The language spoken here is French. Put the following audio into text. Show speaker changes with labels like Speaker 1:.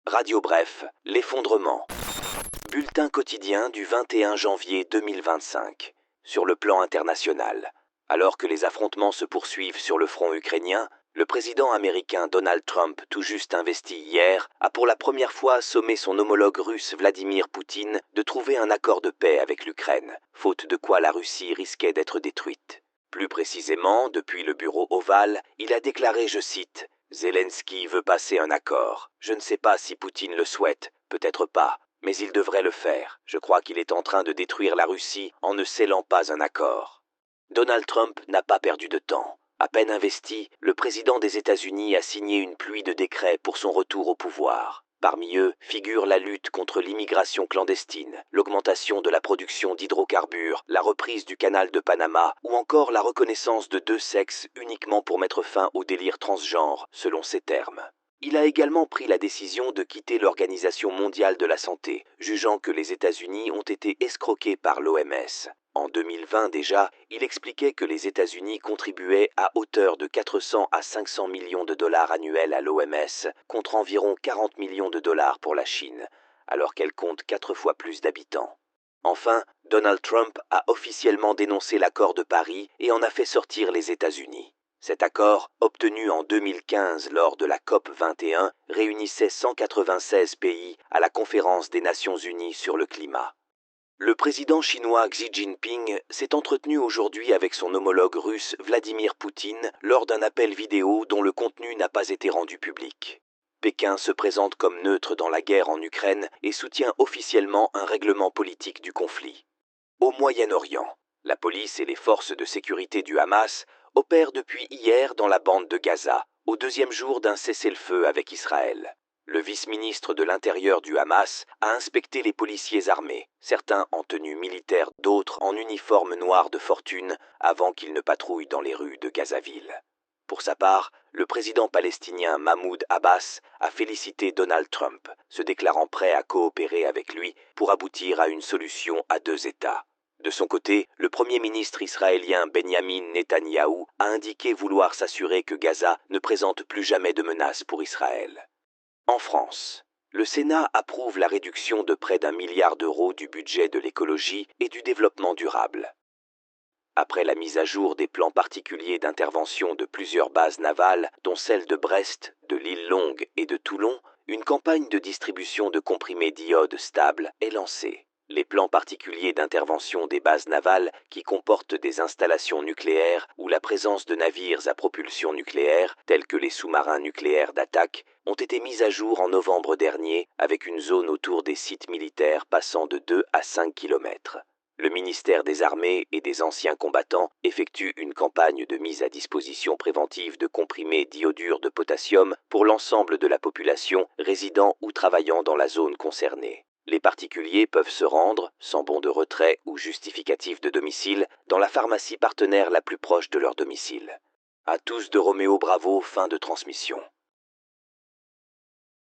Speaker 1: Radio Bref, l'effondrement. Bulletin quotidien du 21 janvier 2025. Sur le plan international, alors que les affrontements se poursuivent sur le front ukrainien, le président américain Donald Trump, tout juste investi hier, a pour la première fois sommé son homologue russe Vladimir Poutine de trouver un accord de paix avec l'Ukraine, faute de quoi la Russie risquait d'être détruite. Plus précisément, depuis le bureau ovale, il a déclaré, je cite, « Zelensky veut passer un accord. Je ne sais pas si Poutine le souhaite, peut-être pas, mais il devrait le faire. Je crois qu'il est en train de détruire la Russie en ne scellant pas un accord. » Donald Trump n'a pas perdu de temps. À peine investi, le président des États-Unis a signé une pluie de décrets pour son retour au pouvoir. Parmi eux figure la lutte contre l'immigration clandestine, l'augmentation de la production d'hydrocarbures, la reprise du canal de Panama ou encore la reconnaissance de deux sexes uniquement pour mettre fin au délire transgenre, selon ses termes. Il a également pris la décision de quitter l'Organisation mondiale de la santé, jugeant que les États-Unis ont été escroqués par l'OMS. En 2020 déjà, il expliquait que les États-Unis contribuaient à hauteur de 400 à 500 millions de dollars annuels à l'OMS, contre environ 40 millions de dollars pour la Chine, alors qu'elle compte 4 fois plus d'habitants. Enfin, Donald Trump a officiellement dénoncé l'accord de Paris et en a fait sortir les États-Unis. Cet accord, obtenu en 2015 lors de la COP 21, réunissait 196 pays à la conférence des Nations Unies sur le climat. Le président chinois Xi Jinping s'est entretenu aujourd'hui avec son homologue russe Vladimir Poutine lors d'un appel vidéo dont le contenu n'a pas été rendu public. Pékin se présente comme neutre dans la guerre en Ukraine et soutient officiellement un règlement politique du conflit. Au Moyen-Orient, la police et les forces de sécurité du Hamas opèrent depuis hier dans la bande de Gaza, au deuxième jour d'un cessez-le-feu avec Israël. Le vice-ministre de l'Intérieur du Hamas a inspecté les policiers armés, certains en tenue militaire, d'autres en uniforme noir de fortune, avant qu'ils ne patrouillent dans les rues de Gazaville. Pour sa part, le président palestinien Mahmoud Abbas a félicité Donald Trump, se déclarant prêt à coopérer avec lui pour aboutir à une solution à deux États. De son côté, le premier ministre israélien Benyamin Netanyahou a indiqué vouloir s'assurer que Gaza ne présente plus jamais de menace pour Israël. En France, le Sénat approuve la réduction de près d'1 milliard d'euros du budget de l'écologie et du développement durable. Après la mise à jour des plans particuliers d'intervention de plusieurs bases navales, dont celles de Brest, de l'île Longue et de Toulon, une campagne de distribution de comprimés d'iode stable est lancée. Les plans particuliers d'intervention des bases navales qui comportent des installations nucléaires ou la présence de navires à propulsion nucléaire, tels que les sous-marins nucléaires d'attaque, ont été mis à jour en novembre dernier avec une zone autour des sites militaires passant de 2 à 5 km. Le ministère des Armées et des Anciens Combattants effectue une campagne de mise à disposition préventive de comprimés d'iodure de potassium pour l'ensemble de la population résidant ou travaillant dans la zone concernée. Les particuliers peuvent se rendre, sans bon de retrait ou justificatif de domicile, dans la pharmacie partenaire la plus proche de leur domicile. À tous de Roméo Bravo, fin de transmission.